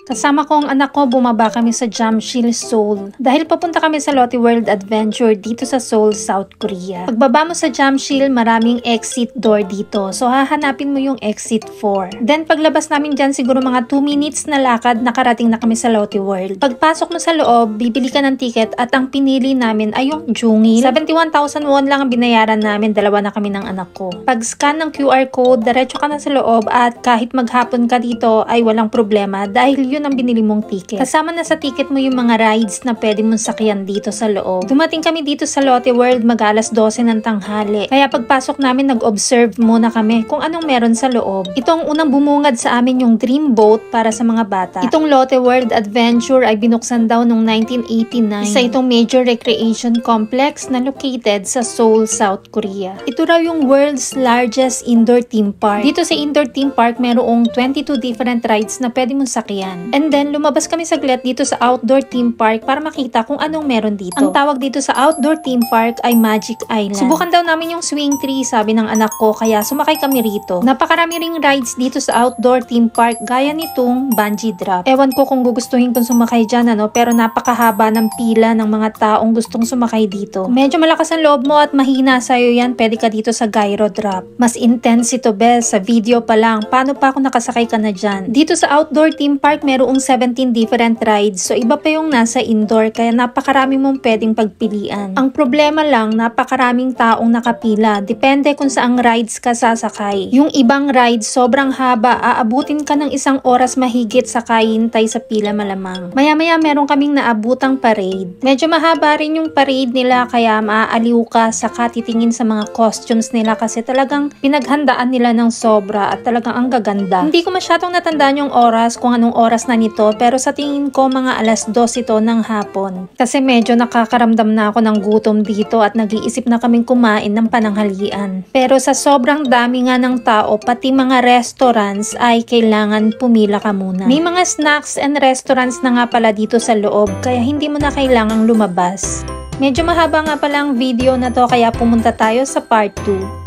Kasama ko ang anak ko, bumaba kami sa Jamsil, Seoul. Dahil papunta kami sa Lotte World Adventure dito sa Seoul, South Korea. Pagbaba mo sa Jamsil, maraming exit door dito. So hahanapin mo yung exit 4. Then paglabas namin dyan, siguro mga 2 minutes na lakad, nakarating na kami sa Lotte World. Pagpasok mo sa loob, bibili ka ng ticket at ang pinili namin ay yung Jungil. 71,000 won lang ang binayaran namin, dalawa na kami ng anak ko. Pag-scan ng QR code, diretso ka na sa loob at kahit maghapon ka dito ay walang problema dahil yun ang binili mong ticket. Kasama na sa ticket mo yung mga rides na pwede mong sakyan dito sa loob. Dumating kami dito sa Lotte World mag-alas 12 ng tanghali. Kaya pagpasok namin nag-observe muna kami kung anong meron sa loob. Itong unang bumungad sa amin yung Dream Boat para sa mga bata. Itong Lotte World Adventure ay binuksan daw noong 1989. Isa itong major recreation complex na located sa Seoul, South Korea. Ito raw yung world's largest indoor theme park. Dito sa indoor theme park merong 22 different rides na pwede mong sakyan. And then, lumabas kami saglit dito sa outdoor theme park para makita kung anong meron dito. Ang tawag dito sa outdoor theme park ay Magic Island. Subukan daw namin yung swing tree, sabi ng anak ko, kaya sumakay kami rito. Napakarami ring rides dito sa outdoor theme park, gaya nitong bungee drop. Ewan ko kung gugustuhin kong sumakay dyan, pero napakahaba ng pila ng mga taong gustong sumakay dito. Medyo malakas ang loob mo at mahina sa'yo yan, pwede ka dito sa gyro drop. Mas intense ito, Bes, sa video pa lang. Paano pa kung nakasakay ka na dyan? Dito sa outdoor theme park, merong 17 different rides. So, iba pa yung nasa indoor, kaya napakarami mong pwedeng pagpilian. Ang problema lang, napakaraming taong nakapila. Depende kung saang rides ka sasakay. Yung ibang rides, sobrang haba. Aabutin ka ng 1 oras mahigit sa kahintay sa pila malamang. Maya-maya, meron kaming naabutang parade. Medyo mahaba rin yung parade nila, kaya maaaliw ka sa katitingin sa mga costumes nila kasi talagang pinaghandaan nila ng sobra at talagang ang gaganda. Hindi ko masyadong natandaan yung oras, kung anong oras na nito, pero sa tingin ko mga alas 2 ito ng hapon. Kasi medyo nakakaramdam na ako ng gutom dito at nag-iisip na kaming kumain ng pananghalian. Pero sa sobrang dami nga ng tao, pati mga restaurants ay kailangan pumila ka muna. May mga snacks and restaurants na nga pala dito sa loob, kaya hindi mo na kailangang lumabas. Medyo mahaba nga pala ang video na to, kaya pumunta tayo sa part 2.